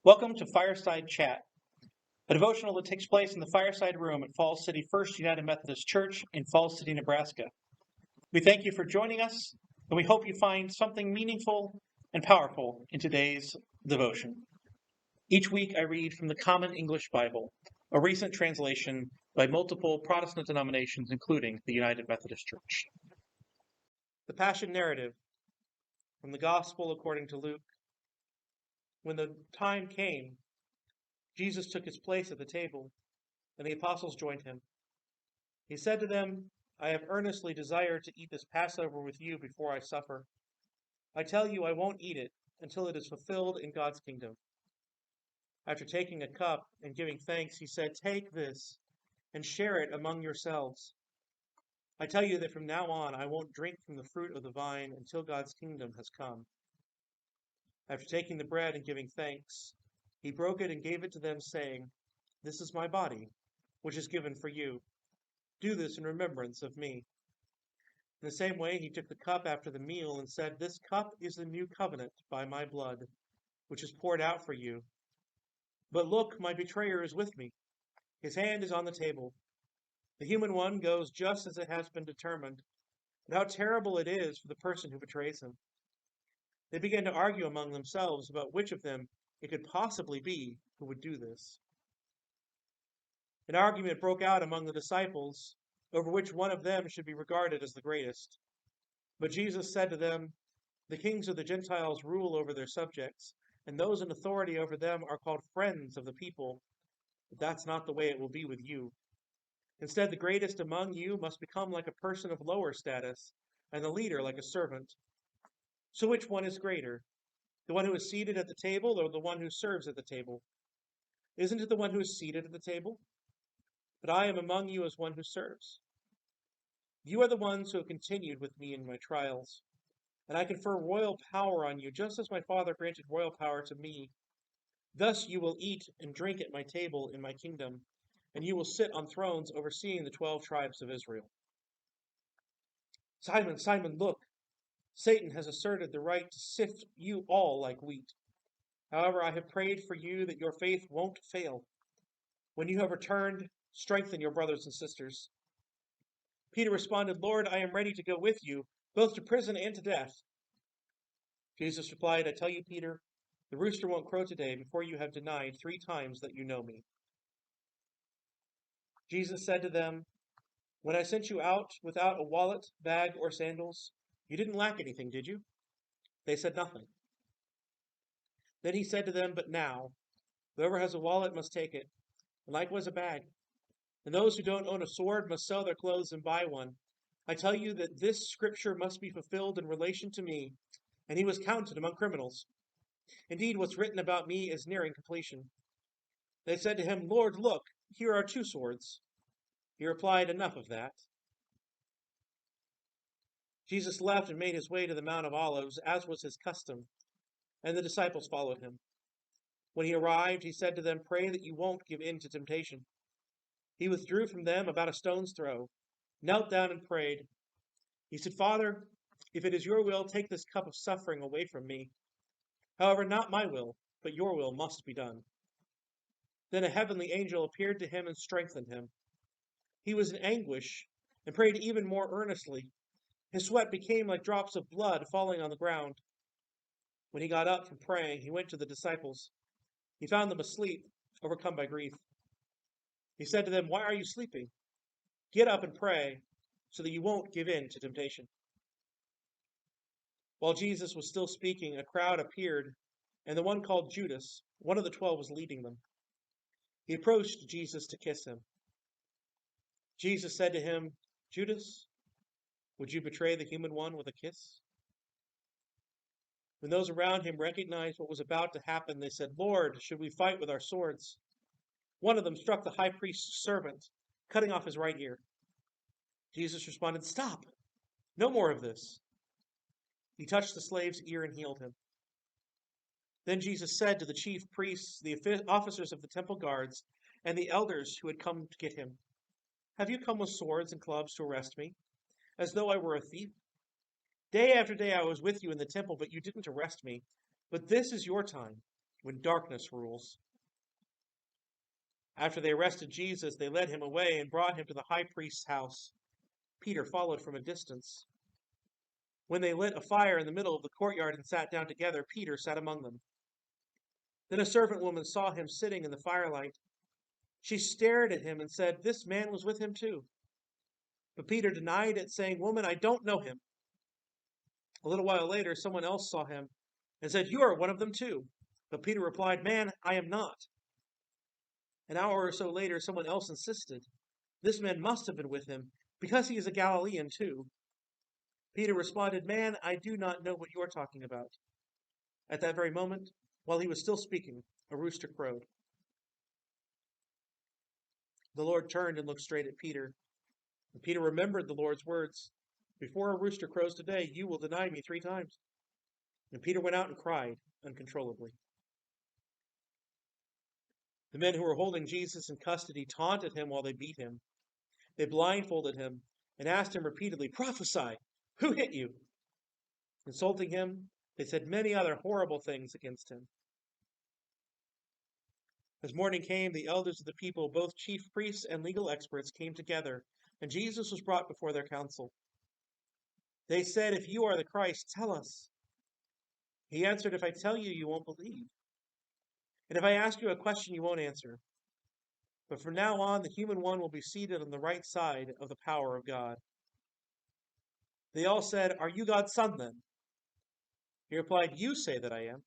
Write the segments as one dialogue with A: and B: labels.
A: Welcome to Fireside Chat, a devotional that takes place in the Fireside Room at Falls City First United Methodist Church in Falls City, Nebraska. We thank you for joining us, and we hope you find something meaningful and powerful in today's devotion. Each week I read from the Common English Bible, a recent translation by multiple Protestant denominations, including the United Methodist Church. The Passion Narrative from the Gospel according to Luke. When the time came, Jesus took his place at the table, and the apostles joined him. He said to them, I have earnestly desired to eat this Passover with you before I suffer. I tell you, I won't eat it until it is fulfilled in God's kingdom. After taking a cup and giving thanks, he said, Take this and share it among yourselves. I tell you that from now on I won't drink from the fruit of the vine until God's kingdom has come. After taking the bread and giving thanks, he broke it and gave it to them, saying, This is my body, which is given for you. Do this in remembrance of me. In the same way, he took the cup after the meal and said, This cup is the new covenant by my blood, which is poured out for you. But look, my betrayer is with me. His hand is on the table. The human one goes just as it has been determined. And how terrible it is for the person who betrays him. They began to argue among themselves about which of them it could possibly be who would do this. An argument broke out among the disciples over which one of them should be regarded as the greatest. But Jesus said to them, The kings of the Gentiles rule over their subjects, and those in authority over them are called friends of the people. But that's not the way it will be with you. Instead, the greatest among you must become like a person of lower status, and the leader like a servant. So which one is greater, the one who is seated at the table or the one who serves at the table? Isn't it the one who is seated at the table? But I am among you as one who serves. You are the ones who have continued with me in my trials, and I confer royal power on you, just as my Father granted royal power to me. Thus you will eat and drink at my table in my kingdom, and you will sit on thrones overseeing the 12 tribes of Israel. Simon, Simon, look, Satan has asserted the right to sift you all like wheat. However, I have prayed for you that your faith won't fail. When you have returned, strengthen your brothers and sisters. Peter responded, Lord, I am ready to go with you, both to prison and to death. Jesus replied, I tell you, Peter, the rooster won't crow today before you have denied 3 times that you know me. Jesus said to them, When I sent you out without a wallet, bag, or sandals, you didn't lack anything, did you? They said nothing. Then he said to them, But now, whoever has a wallet must take it, and likewise a bag. And those who don't own a sword must sell their clothes and buy one. I tell you that this scripture must be fulfilled in relation to me, and he was counted among criminals. Indeed, what's written about me is nearing completion. They said to him, Lord, look, here are 2 swords. He replied, Enough of that. Jesus left and made his way to the Mount of Olives, as was his custom, and the disciples followed him. When he arrived, he said to them, Pray that you won't give in to temptation. He withdrew from them about a stone's throw, knelt down and prayed. He said, Father, if it is your will, take this cup of suffering away from me. However, not my will, but your will must be done. Then a heavenly angel appeared to him and strengthened him. He was in anguish and prayed even more earnestly. His sweat became like drops of blood falling on the ground. When he got up from praying, he went to the disciples. He found them asleep, overcome by grief. He said to them, Why are you sleeping? Get up and pray, so that you won't give in to temptation. While Jesus was still speaking, a crowd appeared, and the one called Judas, one of the 12, was leading them. He approached Jesus to kiss him. Jesus said to him, Judas, would you betray the human one with a kiss? When those around him recognized what was about to happen, they said, Lord, should we fight with our swords? One of them struck the high priest's servant, cutting off his right ear. Jesus responded, Stop! No more of this. He touched the slave's ear and healed him. Then Jesus said to the chief priests, the officers of the temple guards, and the elders who had come to get him, Have you come with swords and clubs to arrest me, as though I were a thief? Day after day I was with you in the temple, but you didn't arrest me. But this is your time
B: when darkness rules. After they arrested Jesus, they led him away and brought him to the high priest's house. Peter followed from a distance. When they lit a fire in the middle of the courtyard and sat down together, Peter sat among them. Then a servant woman saw him sitting in the firelight. She stared at him and said, "This man was with him too." But Peter denied it, saying, "Woman, I don't know him." A little while later, someone else saw him and said, "You are one of them too." But Peter replied, "Man, I am not." An hour or so later, someone else insisted, "This man must have been with him, because he is a Galilean too." Peter responded, "Man, I do not know what you are talking about." At that very moment, while he was still speaking, a rooster crowed. The Lord turned and looked straight at Peter. And Peter remembered the Lord's words, "Before a rooster crows today, you will deny me 3 times." And Peter went out and cried uncontrollably. The men who were holding Jesus in custody taunted him while they beat him. They blindfolded him and asked him repeatedly, "Prophesy! Who hit you?" Insulting him, they said many other horrible things against him. As morning came, the elders of the people, both chief priests and legal experts, came together, and Jesus was brought before their council. They said, "If you are the Christ, tell us." He answered, "If I tell you, you won't believe. And if I ask you a question, you won't answer. But from now on, the human one will be seated on the right side of the power of God." They all said, "Are you God's son then?" He replied, "You say that I am."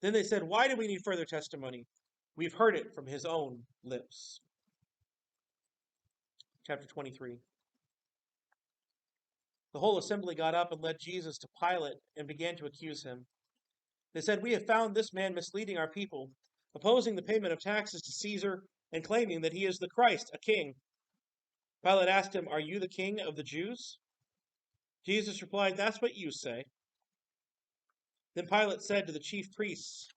B: Then they said, "Why do we need further testimony? We've heard it from his own lips." Chapter 23. The whole assembly got up and led Jesus to Pilate and began to accuse him. They said, "We have found this man misleading our people, opposing the payment of taxes to Caesar, and claiming that he is the Christ, a king." Pilate asked him, "Are you the king of the Jews?" Jesus replied, "That's what you say." Then Pilate said to the chief priests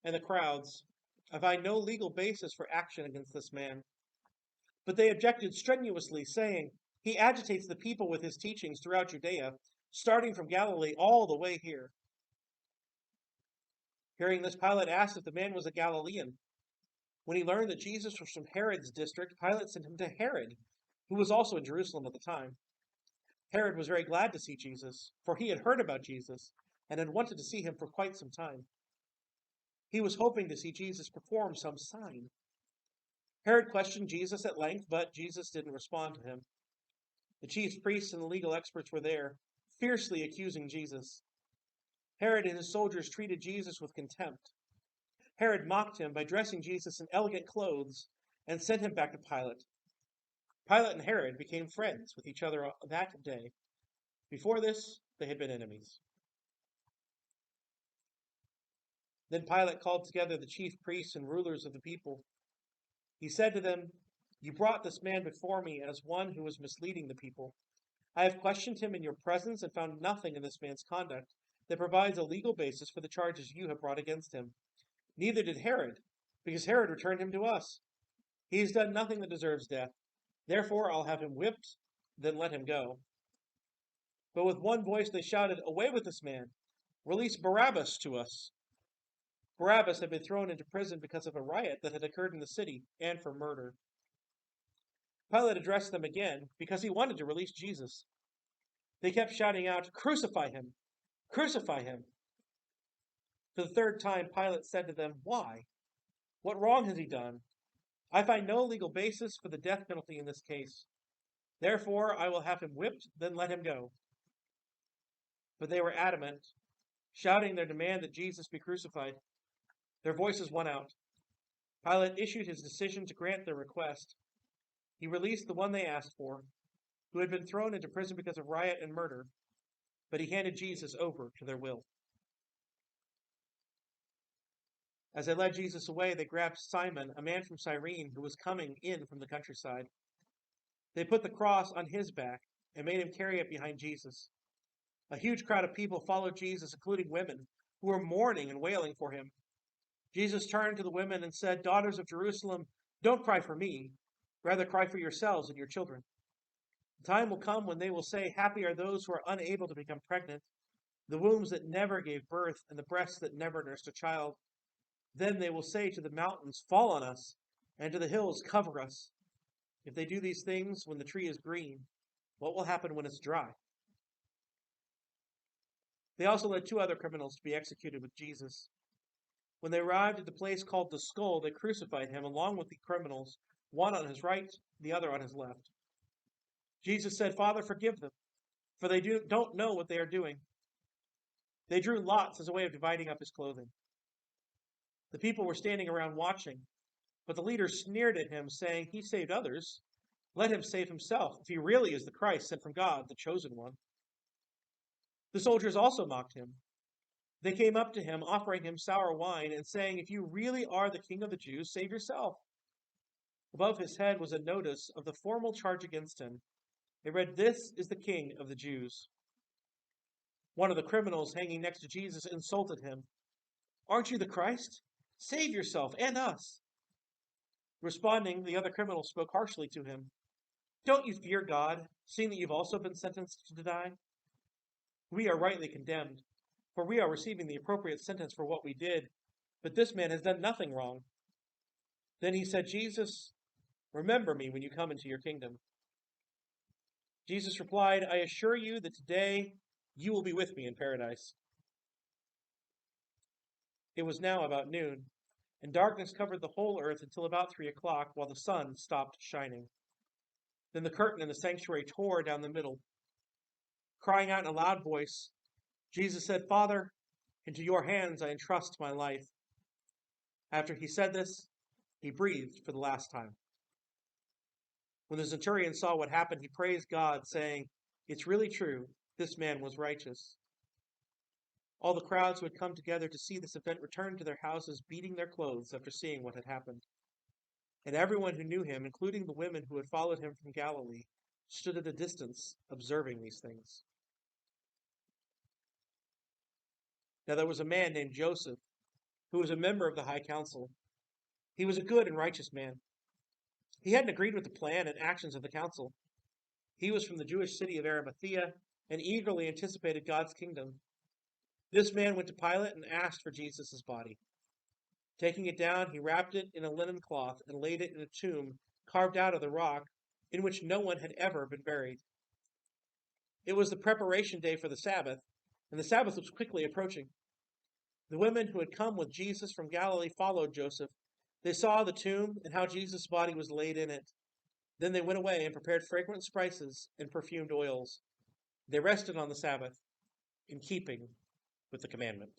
B: and the crowds, "I find no legal basis for action against this man." But they objected strenuously, saying, "He agitates the people with his teachings throughout Judea, starting from Galilee all the way here." Hearing this, Pilate asked if the man was a Galilean. When he learned that Jesus was from Herod's district, Pilate sent him to Herod, who was also in Jerusalem at the time. Herod was very glad to see Jesus, for he had heard about Jesus and had wanted to see him for quite some time. He was hoping to see Jesus perform some sign. Herod questioned Jesus at length, but Jesus didn't respond to him. The chief priests and the legal experts were there, fiercely accusing Jesus. Herod and his soldiers treated Jesus with contempt. Herod mocked him by dressing Jesus in elegant clothes and sent him back to Pilate. Pilate and Herod became friends with each other that day. Before this, they had been enemies. Then Pilate called together the chief priests and rulers of the people. He said to them, "You brought this man before me as one who was misleading the people. I have questioned him in your presence and found nothing in this man's conduct that provides a legal basis for the charges you have brought against him. Neither did Herod, because Herod returned him to us. He has done nothing that deserves death. Therefore I'll have him whipped, then let him go." But with one voice they shouted, "Away with this man! Release Barabbas to us!" Barabbas had been thrown into prison because of a riot that had occurred in the city and for murder. Pilate addressed them again because he wanted to release Jesus. They kept shouting out, "Crucify him! Crucify him!" For the third time, Pilate said to them, "Why? What wrong has he done? I find no legal basis for the death penalty in this case. Therefore, I will have him whipped, then let him go." But they were adamant, shouting their demand that Jesus be crucified. Their voices won out. Pilate issued his decision to grant their request. He released the one they asked for, who had been thrown into prison because of riot and murder, but he handed Jesus over to their will. As they led Jesus away, they grabbed Simon, a man from Cyrene who was coming in from the countryside. They put the cross on his back and made him carry it behind Jesus. A huge crowd of people followed Jesus, including women, who were mourning and wailing for him. Jesus turned to the women and said, "Daughters of Jerusalem, don't cry for me. Rather cry for yourselves and your children. The time will come when they will say, 'Happy are those who are unable to become pregnant the wombs that never gave birth, and the breasts that never nursed a child. Then they will say to the mountains, fall on us, and to the hills, cover us. If they do these things when the tree is green, what will happen when it's dry? They also led 2 other criminals to be executed with Jesus. When they arrived at the place called the Skull, they crucified him along with the criminals, one on his right, the other on his left. Jesus said, Father, forgive them, for they don't know what they are doing. They drew lots as a way of dividing up his clothing. The people were standing around watching, but the leaders sneered at him, saying, he saved others. Let him save himself, if he really is the Christ sent from God, the chosen one. The soldiers also mocked him. They came up to him, offering him sour wine, and saying, if you really are the king of the Jews, save yourself. Above his head was a notice of the formal charge against him. It read, this is the king of the Jews. One of the criminals hanging next to Jesus insulted him. Aren't you the Christ? Save yourself and us. Responding, the other criminal spoke harshly to him. Don't you fear God, seeing that you've also been sentenced to die? We are rightly condemned, for we are receiving the appropriate sentence for what we did, but this man has done nothing wrong. Then he said, Jesus, remember me when you come into your kingdom. Jesus replied, I assure you that today you will be with me in paradise. It was now about noon, and darkness covered the whole earth until about 3 o'clock, while the sun stopped shining. Then the curtain in the sanctuary tore down the middle. Crying out in a loud voice, Jesus said, Father, into your hands I entrust my life. After he said this, he breathed for the last time. When the centurion saw what happened, he praised God, saying, it's really true, this man was righteous. All the crowds who had come together to see this event returned to their houses, beating their clothes after seeing what had happened. And everyone who knew him, including the women who had followed him from Galilee, stood at a distance observing these things. Now there was a man named Joseph, who was a member of the high council. He was a good and righteous man. He hadn't agreed with the plan and actions of the council. He was from the Jewish city of Arimathea and eagerly anticipated God's kingdom. This man went to Pilate and asked for Jesus' body. Taking it down, he wrapped it in a linen cloth and laid it in a tomb carved out of the rock in which no one had ever been buried. It was the preparation day for the Sabbath, and the Sabbath was quickly approaching. The women who had come with Jesus from Galilee followed Joseph. They saw the tomb and how Jesus' body was laid in it. Then they went away and prepared fragrant spices and perfumed oils. They rested on the Sabbath, in keeping with the commandment.